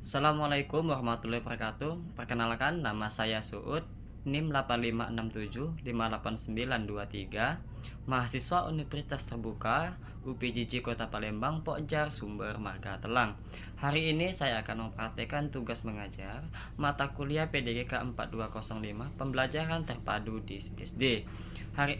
Assalamualaikum warahmatullahi wabarakatuh. Perkenalkan, nama saya Suud, NIM 8567589923, mahasiswa Universitas Terbuka UPJJ Kota Palembang, Pokjar Sumber Marga Telang. Hari ini saya akan mempraktikkan tugas mengajar mata kuliah PDGK 4205 Pembelajaran Terpadu di SD. Hari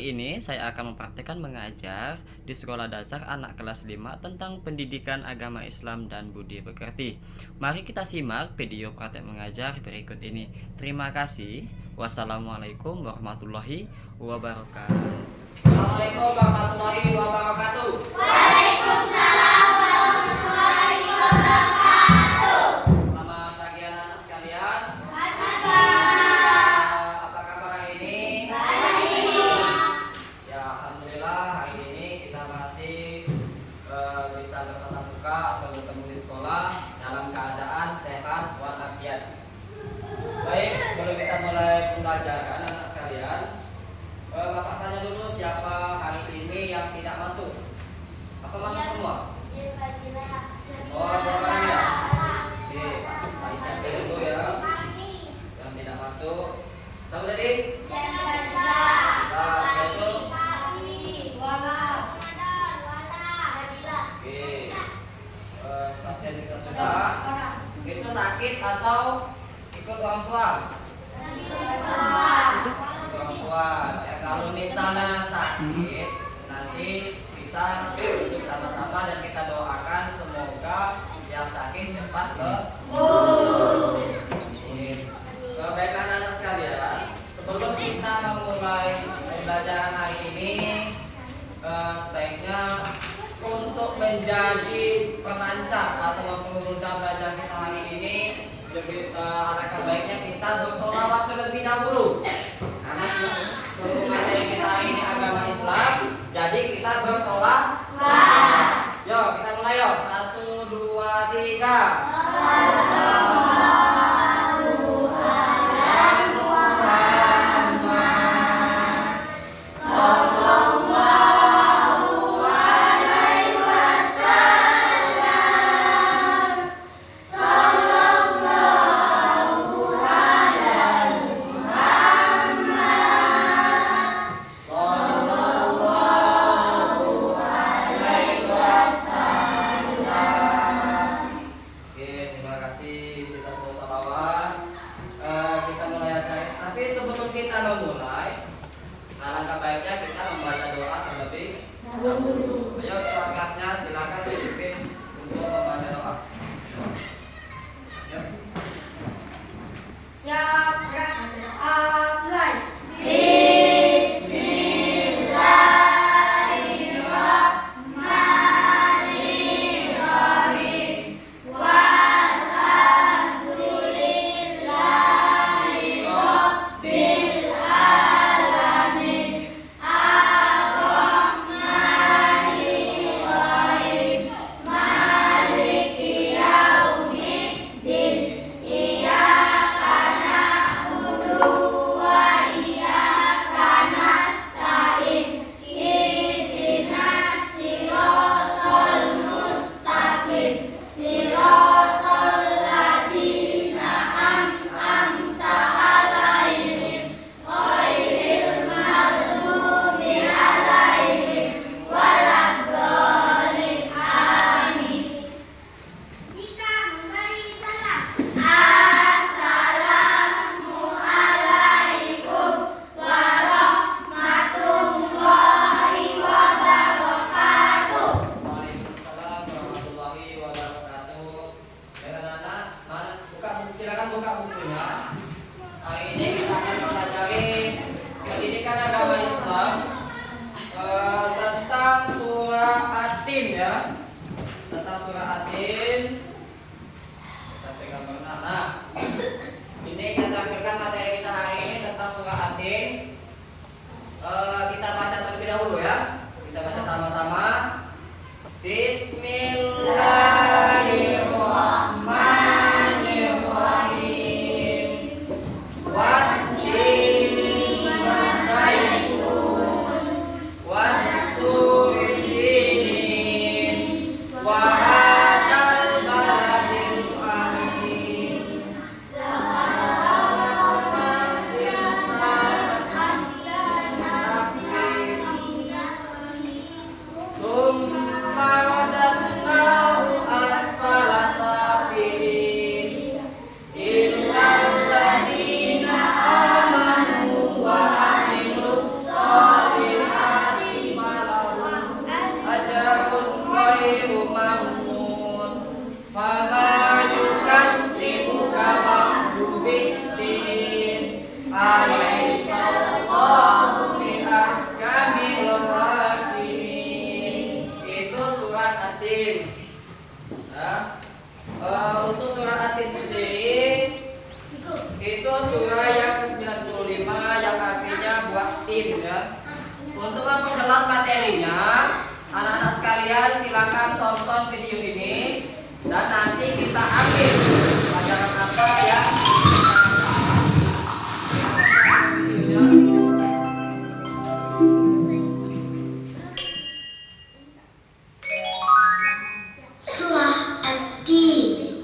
ini saya akan mempraktikkan mengajar di sekolah dasar anak kelas 5 tentang pendidikan agama Islam dan budi pekerti. Mari kita simak video praktek mengajar berikut ini. Terima kasih. Wassalamualaikum warahmatullahi wabarakatuh. Assalamualaikum warahmatullahi wabarakatuh. Waalaikumsalam warahmatullahi wabarakatuh. Selamat pagi anak-anak sekalian. Apa kabar hari ini? Baik. Ya, alhamdulillah hari ini kita masih bisa bertatap muka atau bertemu di sekolah dalam keadaan sehat walafiat. Baik, sebelum kita mulai pembelajaran anak sekalian, Bapak tanya dulu siapa hari ini yang tidak masuk? Apa masuk semua? Oh, dua orang ya? Oke, Pak Isan saya dulu ya. Yang tidak masuk. Siapa tadi? Oke. Saksian kita sudah. Itu sakit atau ikut orang tua? Orang tua. Ya, kalau misalnya sakit, nanti kita besok sama-sama dan kita doakan semoga yang sakit cepat sembuh. Baik anak-anak sekalian, sebelum kita memulai pembelajaran hari ini, sebaiknya untuk menjadi pelancar atau mempermudah belajar kita hari ini, alangkah baiknya kita bersolawat terlebih dahulu. Karena berhubung materi kita hari ini agama Islam, jadi kita bersolawat. Yuk kita mulai yuk. 1, 2, 3. Silakan buka bukunya. Hari ini kita akan mempelajari pendidikan agama Islam tentang surah At-Tin ya. Tentang surah At-Tin. Kita pegang pernah. Nah, ini kita tampilkan materi kita hari ini tentang surah At-Tin. Kita baca terlebih dahulu ya. Kita baca sama-sama. Bismillahirrahmanirrahim. atin ya. Untuk memperjelas materinya, anak-anak sekalian silakan tonton video ini dan nanti kita ambil pelajaran apa yang videonya. Surah At-Tin.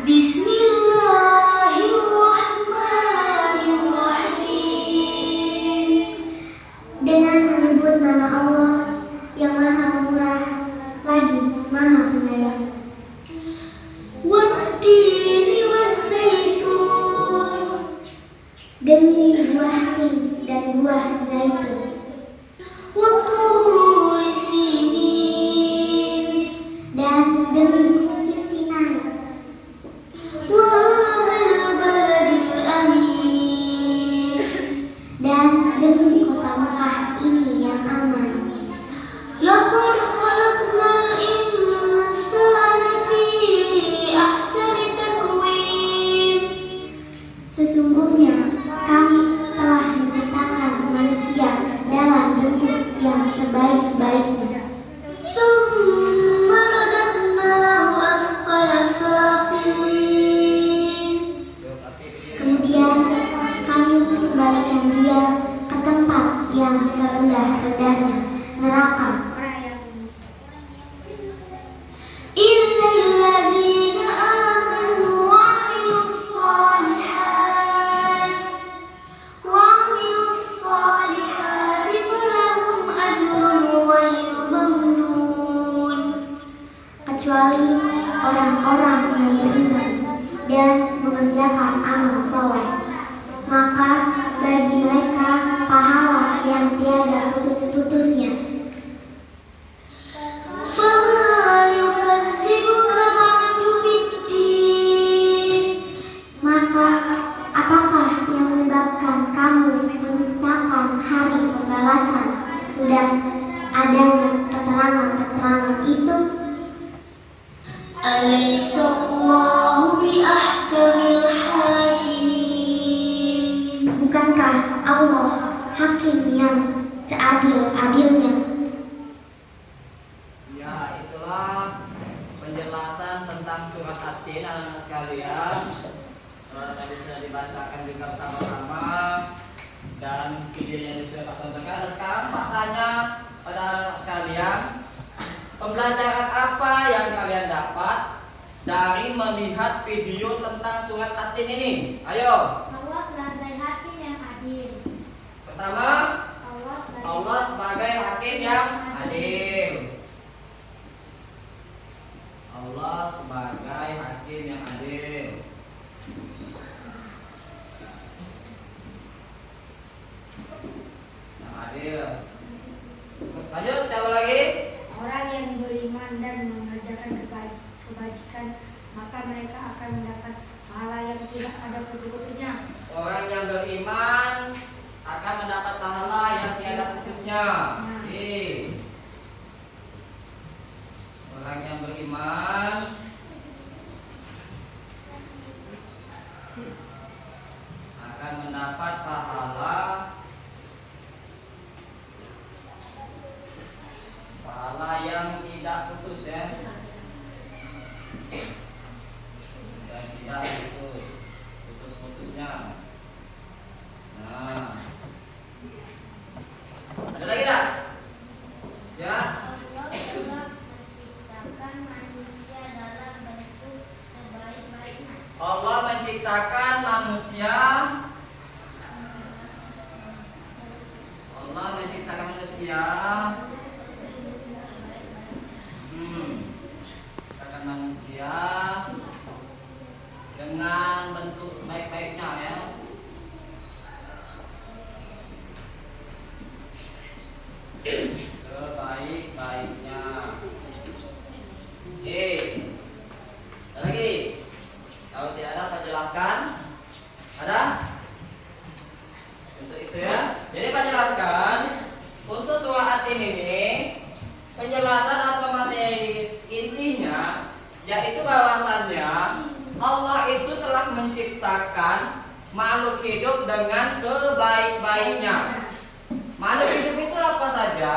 Bismillahirrahmanirrahim. Dengan menyebut nama Allah yang Maha Pemurah lagi Maha Penyayang. Wattini waszaitun. Demi buah tin dan buah zaitun. Watturi sinin. Dan demi bukit Sinai. Wahadzal baladil amin. Dan demi kota Mekah ini yang aman. Laqad khalaqnal insana fi ahsani taqwim. Sesungguhnya kami telah menciptakan manusia dalam bentuk yang sebaik-baiknya. Tsumma radadnahu asfala safilin. Kemudian kami kembalikan dia ke tempat yang serendah-rendahnya, neraka. Illal ladzina amanu wa 'amilus salihati falahum ajrun ghairu mamnun. Kecuali orang-orang yang beriman dan mengerjakan amal soleh, maka bagi mereka pahala yang tiada putus-putusnya. Fama yukadzibuka ba'du biddin. Maka apakah yang menyebabkan kamu mendustakan hari pembalasan sesudah adanya keterangan-keterangan itu? Alaysallahu biahkamil hakimin. Bukankah Allah hakim yang seadil-adilnya? Ya, itulah penjelasan tentang surat At-Tin anak-anak sekalian. Tadi sudah dibacakan juga bersama-sama dan videonya sudah tontonkan. Sekarang Pak tanya pada anak-anak sekalian, pembelajaran apa yang kalian dapat dari melihat video tentang surat At-Tin ini? Ayo. Allah sebagai hakim yang adil. Pertama, Allah sebagai hakim yang adil. Allah sebagai hakim yang adil. Yang adil. Lanjut, siapa lagi? Orang yang beriman dan mengerjakan kebajikan, maka mereka akan mendapat pahala yang tidak ada putus-putusnya. Orang yang beriman akan mendapat pahala yang tiada putusnya. Oke. Orang yang beriman akan mendapat pahala yang tidak putus ya. Yang tidak putus-putusnya. Nah, ada lagi tak? Ya. Allah telah menciptakan manusia dalam bentuk sebaik-baiknya. Allah menciptakan manusia. Allah menciptakan manusia. Menciptakan manusia dengan bentuk sebaik-baiknya ya. Sebaik-baiknya. Ada lagi? Kalau tidak ada, Pak jelaskan. Ada? Untuk itu ya. Jadi Pak jelaskan untuk surah At-Tin ini penjelasan atau materi intinya yaitu bahwasannya Allah itu telah menciptakan makhluk hidup dengan sebaik-baiknya. Makhluk hidup itu apa saja?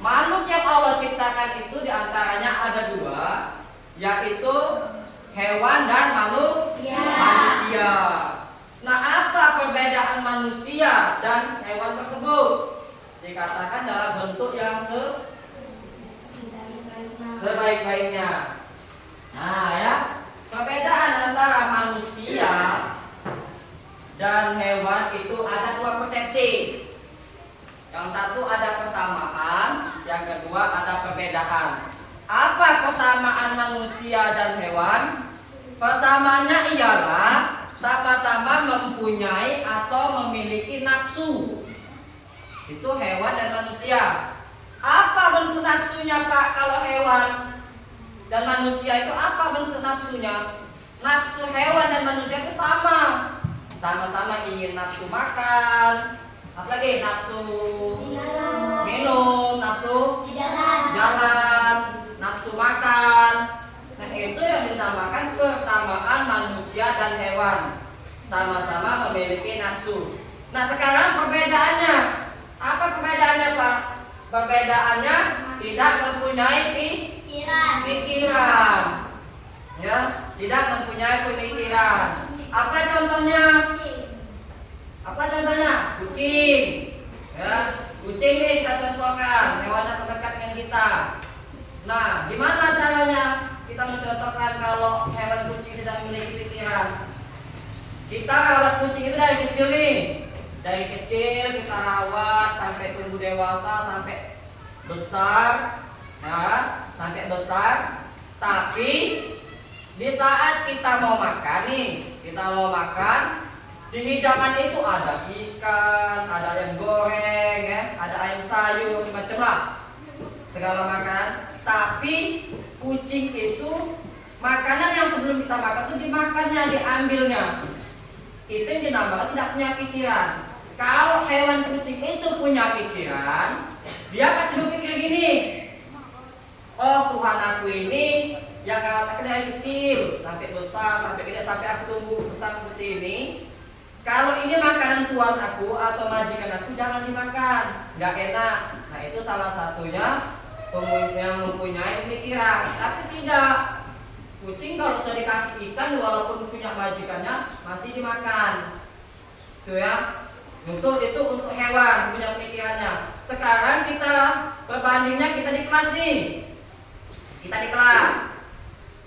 Makhluk yang Allah ciptakan itu diantaranya ada dua, yaitu hewan dan manusia. Nah, apa perbedaan manusia dan hewan tersebut? Dikatakan dalam bentuk yang sebaik-baiknya. Nah ya, perbedaan antara manusia dan hewan itu ada dua persepsi. Yang satu ada persamaan, yang kedua ada perbedaan. Apa persamaan manusia dan hewan? Persamaannya ialah sama-sama mempunyai atau memiliki nafsu. Itu hewan dan manusia. Apa bentuk nafsunya Pak kalau hewan dan manusia itu apa bentuk nafsunya? Nafsu hewan dan manusia itu sama. Sama-sama ingin nafsu makan, apalagi nafsu minum, nafsu jalan, nafsu makan. Nah, itu yang dinamakan persamaan manusia dan hewan. Sama-sama memiliki nafsu. Nah, sekarang perbedaannya. Apa perbedaannya, Pak? Perbedaannya tidak mempunyai pikiran. Ya, tidak mempunyai pemikiran. Apa contohnya? Kucing. Ya, kucing nih kita contohkan, hewan terdekat dengan kita. Nah, gimana caranya kita mencontohkan kalau hewan kucing tidak memiliki pikiran? Kita rawat kucing itu dari kecil nih. Dari kecil kita rawat sampai tumbuh dewasa, sampai besar, ya, sampai besar. Tapi di saat kita mau makan nih, di hidangan itu ada ikan, ada ayam goreng, ya, ada ayam sayur, semacam lah, segala makanan. Tapi kucing itu makanan yang sebelum kita makan itu dimakannya, diambilnya. Itu yang dinamakan tidak punya pikiran. Kalau hewan kucing itu punya pikiran, dia pasti berpikir gini, oh Tuhan aku ini yang rawat aku dari kecil sampai besar, sampai gede, sampai aku tumbuh besar seperti ini. Kalau ini makanan Tuhan aku atau majikan aku, jangan dimakan, nggak enak. Nah, itu salah satunya yang mempunyai pemikiran. Tapi tidak, kucing kalau sudah dikasih ikan walaupun punya majikannya masih dimakan. Itu ya. Untuk hewan punya pemikirannya. Sekarang kita perbandingnya kita di kelas nih.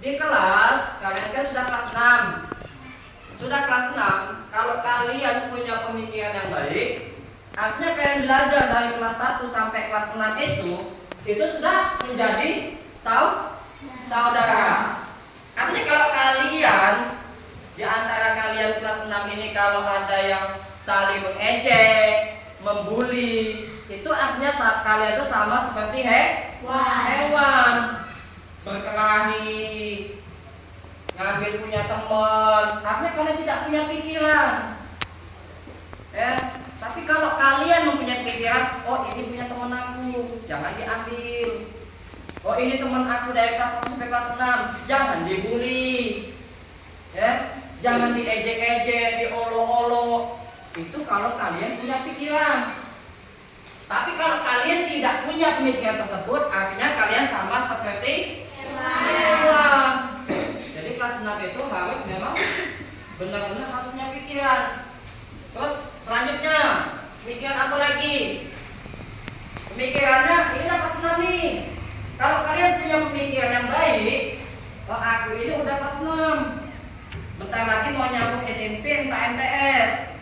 Di kelas kalian kan sudah kelas 6. Kalau kalian punya pemikiran yang baik, artinya kalian belajar dari kelas 1 sampai kelas 6 itu sudah menjadi saudara. Artinya kalau kalian di antara kalian kelas 6 ini kalau ada yang saling mengejek, membuli, itu artinya kalian itu sama seperti hewan, berkelahi, ngambil punya teman, artinya kalian tidak punya pikiran. Tapi kalau kalian mempunyai pikiran, oh ini punya teman aku, jangan diambil. Oh ini teman aku dari kelas 1 sampai kelas 6, jangan dibully. Jangan diejek-ejek, diolok-olok. Itu kalau kalian punya pikiran. Tapi kalau kalian tidak punya pemikiran tersebut, artinya kalian sama seperti hewan. Jadi kelas 6 itu harus memang benar-benar harus punya pikiran. Terus selanjutnya, pikiran apa lagi? Pemikirannya ini udah kelas 6 nih. Kalau kalian punya pemikiran yang baik, oh aku ini udah kelas 6. Bentar lagi mau nyambung SMP entah MTS.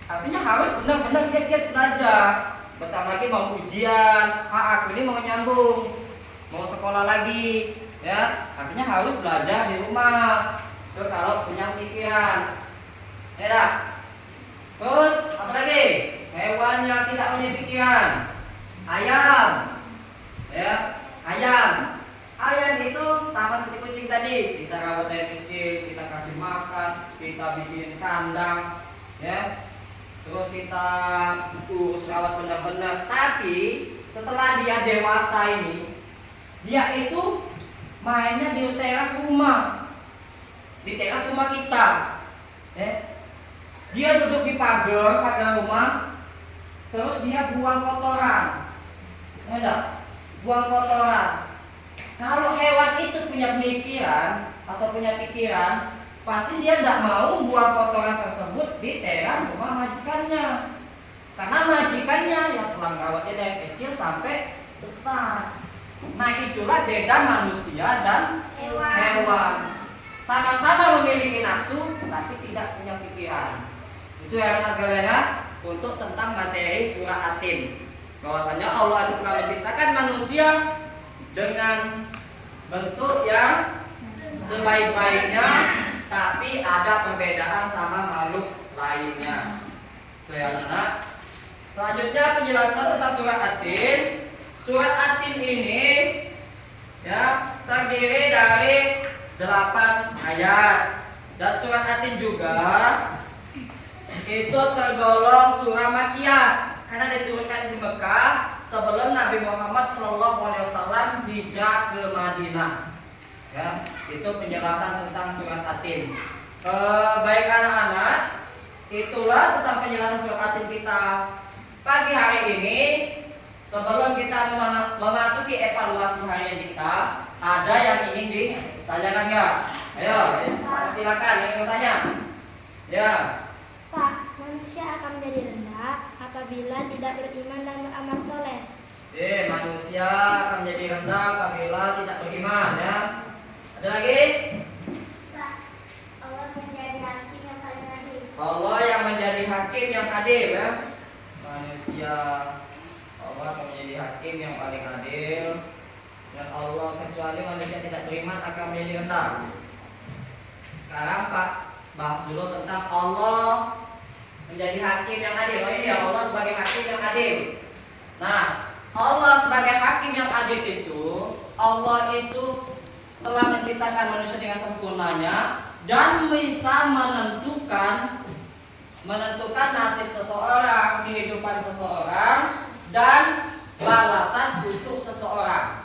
Artinya harus benar-benar giat-giat belajar. Bentar lagi mau ujian, aku ini mau nyambung, mau sekolah lagi, ya. Artinya harus belajar di rumah. Itu kalau punya pikiran. Ya dah. Terus apa lagi? Hewan yang tidak punya pikiran. Ayam. Ya, ayam. Ayam itu sama seperti kucing tadi. Kita rawat dari kecil, kita kasih makan, kita bikin kandang, ya. Terus kita urus rawat benar-benar. Tapi setelah dia dewasa ini, dia itu mainnya di teras rumah, kita. Dia duduk di pagar rumah, terus dia buang kotoran. Enggak, buang kotoran. Kalau hewan itu punya pemikiran atau punya pikiran, pasti dia tidak mau buang kotoran tersebut di teras rumah majikannya. Karena majikannya yang setelah merawatnya dari kecil sampai besar. Nah, itulah beda manusia dan hewan. Sama-sama memiliki nafsu, tapi tidak punya pikiran. Itu yang anak sekalian ya, untuk tentang materi surah At-Tin. Bahwasanya Allah itu telah menciptakan manusia dengan bentuk yang sebaik-baiknya, tapi ada perbedaan sama makhluk lainnya. Itu ya anak. Selanjutnya penjelasan tentang surat At-Tin. Surat At-Tin ini ya terdiri dari 8 ayat, dan surat At-Tin juga itu tergolong surah Makkiyah karena diturunkan di Mekah sebelum Nabi Muhammad SAW hijrah ke Madinah. Ya, itu penjelasan tentang surat At-Tin. Baik anak-anak, itulah tentang penjelasan surat At-Tin kita pagi hari ini. Sebelum kita memasuki evaluasi harian kita, ada yang ingin ditanyakan nggak? Ayo, silakan yang ingin bertanya. Ya. Pak, manusia akan menjadi rendah apabila tidak beriman dan beramal soleh. Manusia akan menjadi rendah apabila tidak beriman ya. Ada lagi? Pak, Allah menjadi hakim yang paling adil. Allah yang menjadi hakim yang adil ya. Manusia, Allah akan menjadi hakim yang paling adil. Dan Allah, kecuali manusia tidak beriman, akan menjadi rendah. Sekarang Pak, bahas dulu tentang Allah menjadi hakim yang adil. Oh ini ya, Allah sebagai hakim yang adil. Nah, Allah sebagai hakim yang adil itu, Allah itu telah menciptakan manusia dengan sempurnanya dan bisa menentukan nasib seseorang, kehidupan seseorang, dan balasan untuk seseorang.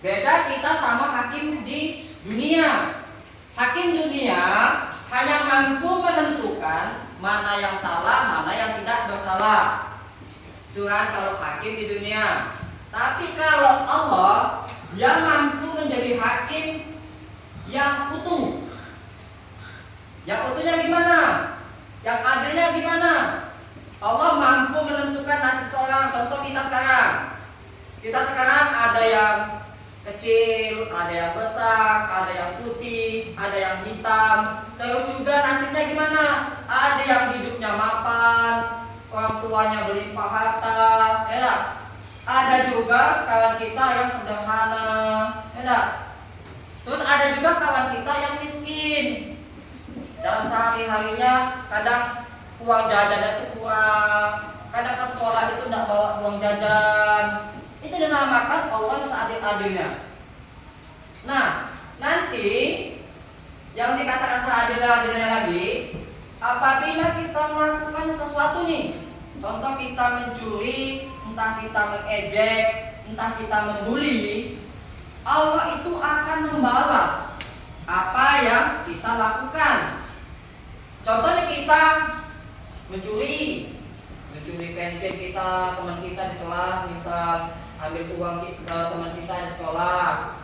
Beda kita sama hakim di dunia. Hakim dunia hanya mampu menentukan mana yang salah, mana yang tidak bersalah. Itu kan kalau hakim di dunia. Tapi kalau Allah, dia mampu menjadi hakim yang utuh. Yang utuhnya gimana? Yang adilnya gimana? Allah mampu menentukan nasib seorang. Contoh kita sekarang. Kita sekarang ada yang kecil, ada yang besar, ada yang putih, ada yang hitam. Terus juga nasibnya gimana? Ada yang hidupnya mapan, orang tuanya berlimpah harta, ya. Ada juga kawan kita yang sederhana, ya. Terus ada juga kawan kita yang miskin. Dalam sehari-harinya kadang uang jajan itu kurang, kadang ke sekolah itu tidak bawa uang jajan. Itu dinamakan Allah seadil-adilnya. Nah, nanti yang dikatakan seadil-adilnya lagi, apabila kita melakukan sesuatu nih, contoh kita mencuri, entah kita mengejek, entah kita membuli, Allah itu akan membalas apa yang kita lakukan. Contohnya kita mencuri pensil kita, teman kita di kelas, misal ambil uang teman kita di sekolah.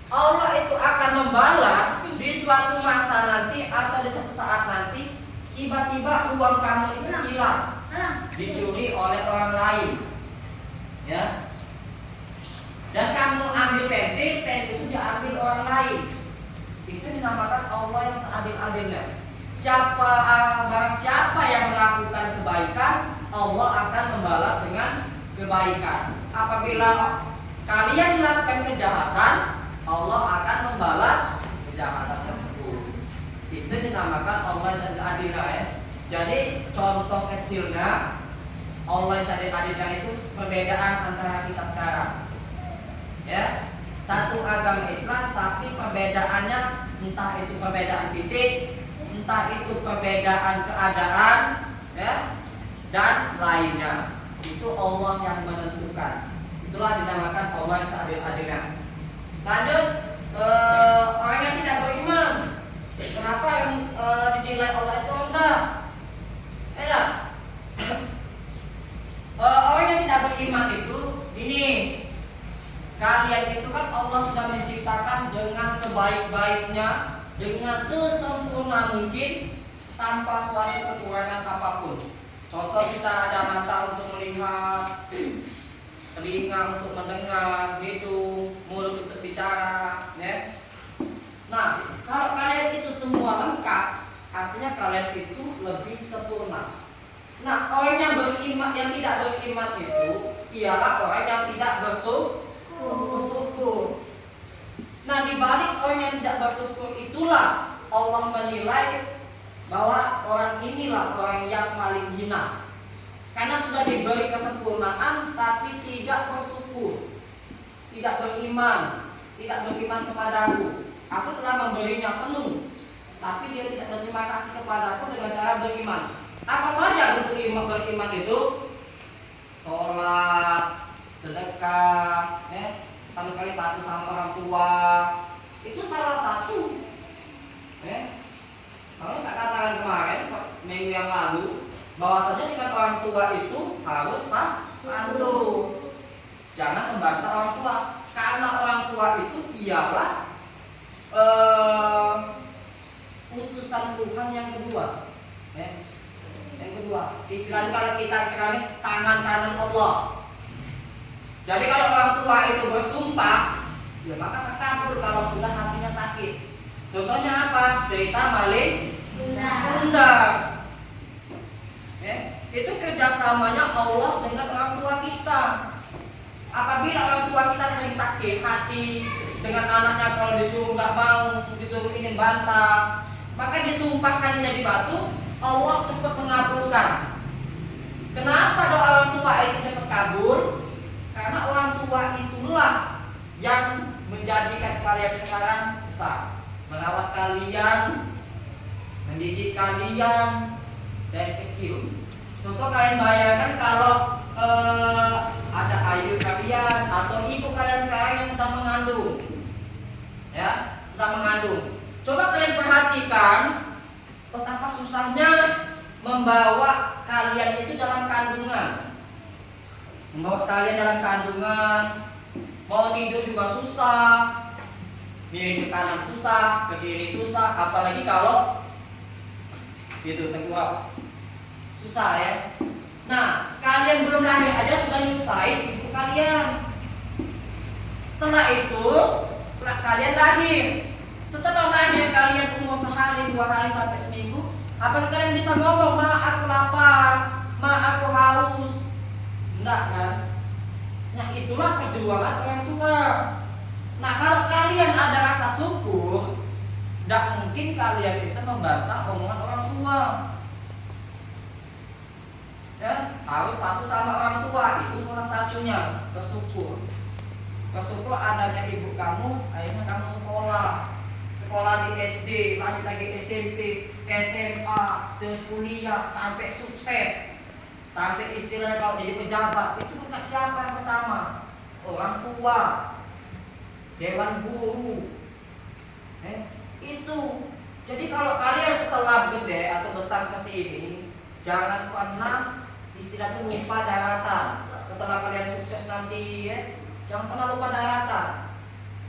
Allah itu akan membalas di suatu masa nanti atau di suatu saat nanti, tiba-tiba uang kamu itu hilang, dicuri oleh orang lain, ya. Dan kamu ambil pensil itu diambil orang lain. Itu dinamakan Allah yang seadil-adilnya. Barang siapa yang melakukan kebaikan, Allah akan membalas dengan kebaikan. Apabila kalian melakukan kejahatan, Allah akan membalas kejahatan tersebut. Itu dinamakan Allah yang adil ya. Jadi contoh kecilnya Allah yang adil itu perbedaan antara kita sekarang. Ya, satu agama Islam tapi perbedaannya entah itu perbedaan fisik, entah itu perbedaan keadaan, ya, dan lainnya. Itu Allah yang menentukan. Itulah dinamakan Allah yang seadil-adilnya. Lanjut, orang yang tidak beriman, kenapa yang dinilai Allah itu rendah? sebaik-baiknya dengan sesempurna mungkin tanpa suatu kekurangan apapun. Contoh, kita ada mata untuk melihat, telinga untuk mendengar, hidung, mulut untuk bicara, ya. Nah, kalau kalian itu semua lengkap, artinya kalian itu lebih sempurna. Nah, orang yang beriman, yang tidak beriman itu ialah orang yang tidak bersyukur. Nah, di balik orang yang tidak bersyukur itulah Allah menilai bahwa orang inilah orang yang paling hina. Karena sudah diberi kesempurnaan tapi tidak bersyukur, tidak beriman kepadaku. Aku telah memberinya penuh, tapi dia tidak berterima kasih kepadaku dengan cara beriman. Apa saja bentuk beriman itu? Sholat, sedekah, sama sekali patuh sama orang tua, itu salah satu. Kalau tak katakan kemarin minggu yang lalu, bahwasanya dengan orang tua itu harus patuh, jangan membantah orang tua, karena orang tua itu ialah utusan Tuhan yang kedua. Yang kedua, istilahnya kalau kita sekarang ini tangan kanan Allah. Jadi kalau orang tua itu bersumpah, ya maka terkabul kalau sudah hatinya sakit. Contohnya apa? Cerita maling undang. Itu kerjasamanya Allah dengan orang tua kita. Apabila orang tua kita sering sakit hati dengan anaknya, kalau disuruh nggak mau, disuruh ingin bantah, maka disumpahkannya di batu, Allah cepat mengabulkan. Kenapa doa orang tua itu cepat kabul? Karena orang tua itulah yang menjadikan kalian sekarang besar, merawat kalian, mendidik kalian dari kecil. Contoh, kalian bayangkan kalau ada ayah kalian atau ibu kalian sekarang yang sedang mengandung, ya, sedang mengandung. Coba kalian perhatikan betapa susahnya membawa kalian itu dalam kandungan. Membawa kalian dalam kandungan, mau tidur juga susah, miring ke kanan susah, ke kiri susah, apalagi kalau itu tengkurap, susah ya. Nah, kalian belum lahir aja sudah nyusahin ibu kalian. Setelah itu kalian lahir. Setelah lahir kalian umur sehari, 2 hari sampai seminggu, apa kalian bisa ngomong, "Ma, aku lapar, ma, aku haus"? Enggak kan? Nah, itulah perjuangan orang tua. Nah, kalau kalian ada rasa syukur, tidak mungkin kalian itu membantah omongan orang tua. Ya, harus patuh sama orang tua, itu salah satunya bersyukur. Bersyukur adanya ibu kamu, akhirnya kamu sekolah di SD, lanjut lagi SMP, SMA, terus kuliah sampai sukses, sampai istilahnya kalau jadi pejabat. Itu bukan siapa yang pertama? Orang tua, dewan guru. Itu. Jadi kalau kalian setelah gede atau besar seperti ini, jangan pernah istilahnya lupa daratan. Setelah kalian sukses nanti, jangan pernah lupa daratan.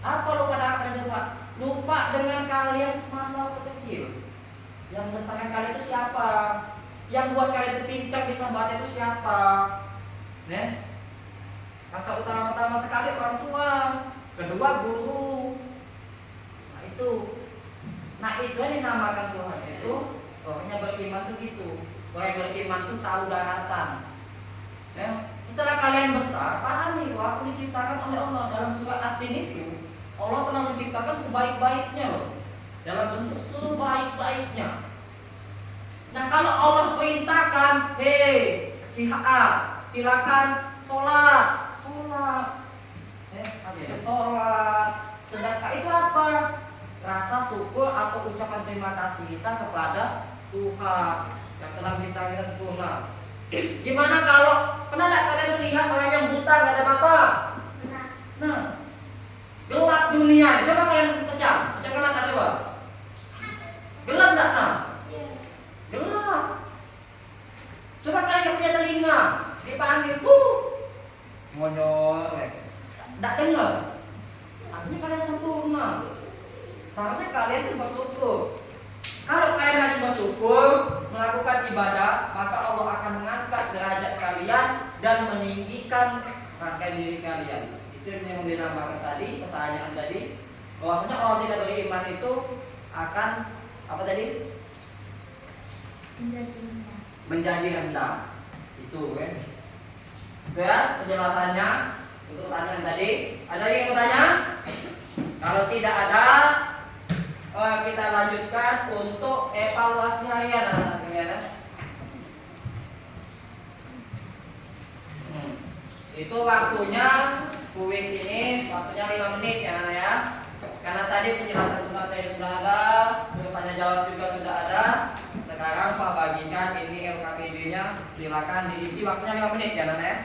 Apa lupa daratan itu, Pak? Lupa dengan kalian semasa waktu kecil. Yang besarkan kalian itu siapa? Yang buat kalian itu pintar bisa baca itu siapa? Maka utama sekali orang tua, kedua guru. Nah itu yang dinamakan Tuhan itu orang yang beriman itu gitu. Orang yang beriman itu tahu daratan. Setelah kalian besar, pahami bahwa aku diciptakan oleh Allah. Dalam surat At-Tin itu Allah telah menciptakan sebaik-baiknya loh, dalam bentuk sebaik-baiknya. Nah, kalau Allah perintahkan, hei si A, silakan sholat, sedekah, itu apa? Rasa syukur atau ucapan terima kasih kita kepada Tuhan yang telah menciptakan kita sempurna. Gimana kalau pernah tidak kalian lihat orang yang buta nggak ada mata? Nah, gelap dunia, coba kalian pecahkan mata coba. Gelap enggak? Nah, gelap. Coba kalian yang punya telinga, dipanggil, ngonyol, enggak dengar. Artinya kalian sempurna. Seharusnya kalian itu bersyukur. Kalau kalian lagi bersyukur, melakukan ibadah, maka Allah akan mengangkat derajat kalian dan meninggikan harga diri kalian. Itu yang dinamakan tadi, pertanyaan tadi, bahwasanya orang tidak beriman itu akan apa tadi? Menjadi rendah. Itu kan. Ya, penjelasannya untuk pertanyaan tadi. Ada yang bertanya? Kalau tidak ada, kita lanjutkan untuk evaluasi harian anak-anak sekalian. Itu waktunya kuis ini waktunya 5 menit ya anak ya. Karena tadi penjelasan materi sudah ada, terus tanya jawab juga sudah ada. Sekarang Pak bagikan ini LKPD-nya, silakan diisi waktunya 5 menit ya anak ya.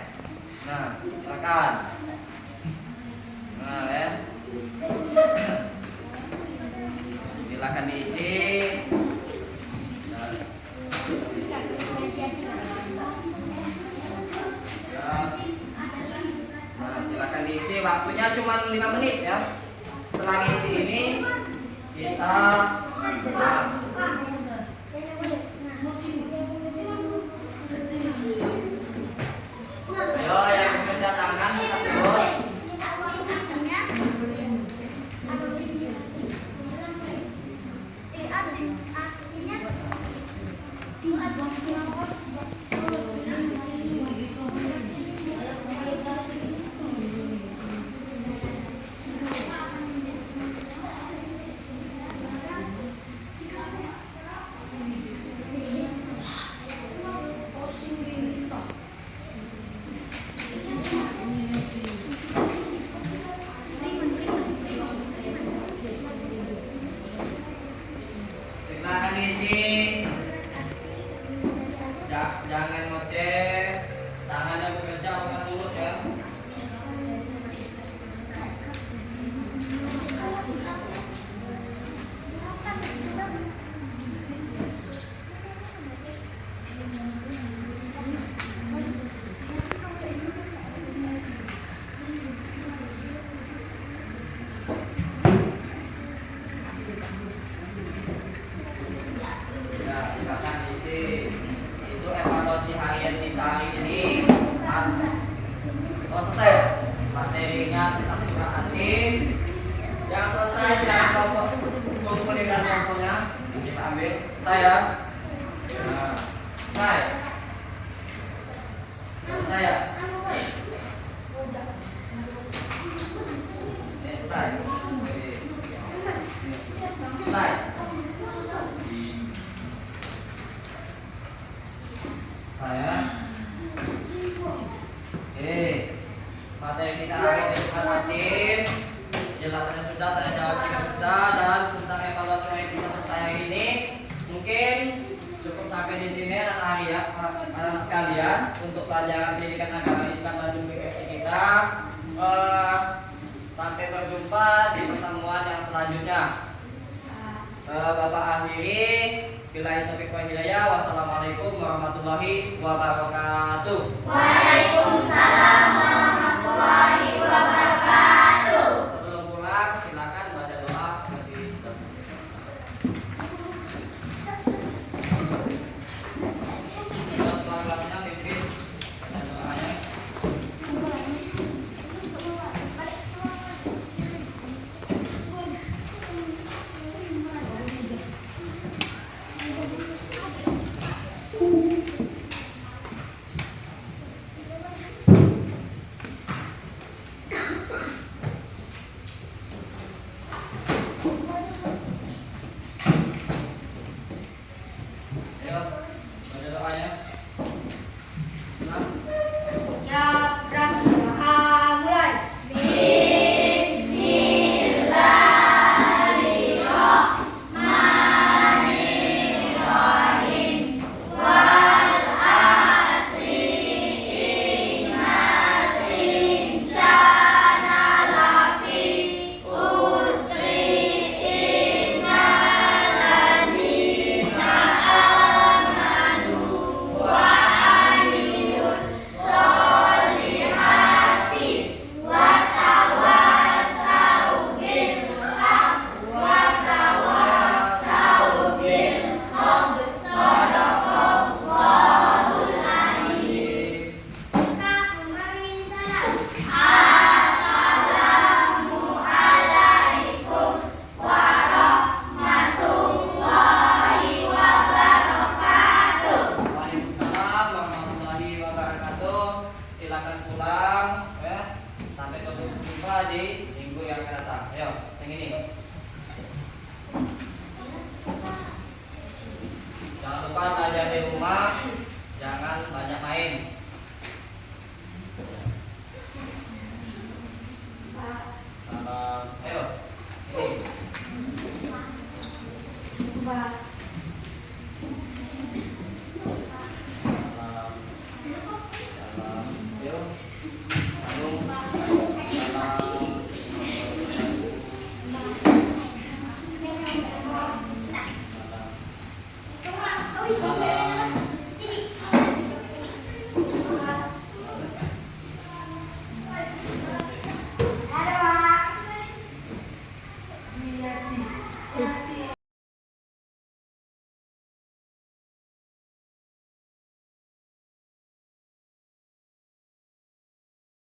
Nah, silakan. Nah ya. Silakan diisi. Nah, silakan diisi. Waktunya cuma 5 menit ya. Setelah isi ini kita ayo yang bekerja tangan kita turun. Silakan diisi. Jangan ngoceh. Tangannya bekerja bukan mulut ya. Ya, silakan diisi. Itu evaluasi harian kita hari ini. Oh, selesai. Materinya kita sudah aktif. Yang selesai silakan kelompok untuk pendidikan kelompoknya kita ambil. Saya. Nah, saya. Saya. Selesai. Selesai. Saya. Materi kita hari ini sudah aktif. Jelasannya sudah, tanya jawab juga sudah, dan tentang evaluasi hari kita selesai hari ini. Mungkin cukup sampai di sini anak-anak ya, anak-anak sekalian, untuk pelajaran pendidikan agama Islam dan PKI kita. Sampai berjumpa di pertemuan yang selanjutnya. Bapak akhiri. Billahi taufiq wal hidayah. Wassalamualaikum warahmatullahi wabarakatuh. Waalaikumsalam warahmatullahi wabarakatuh. Sebelum pulang silakan baca doa bagi kelasnya pimpin baca doanya. Yang ini.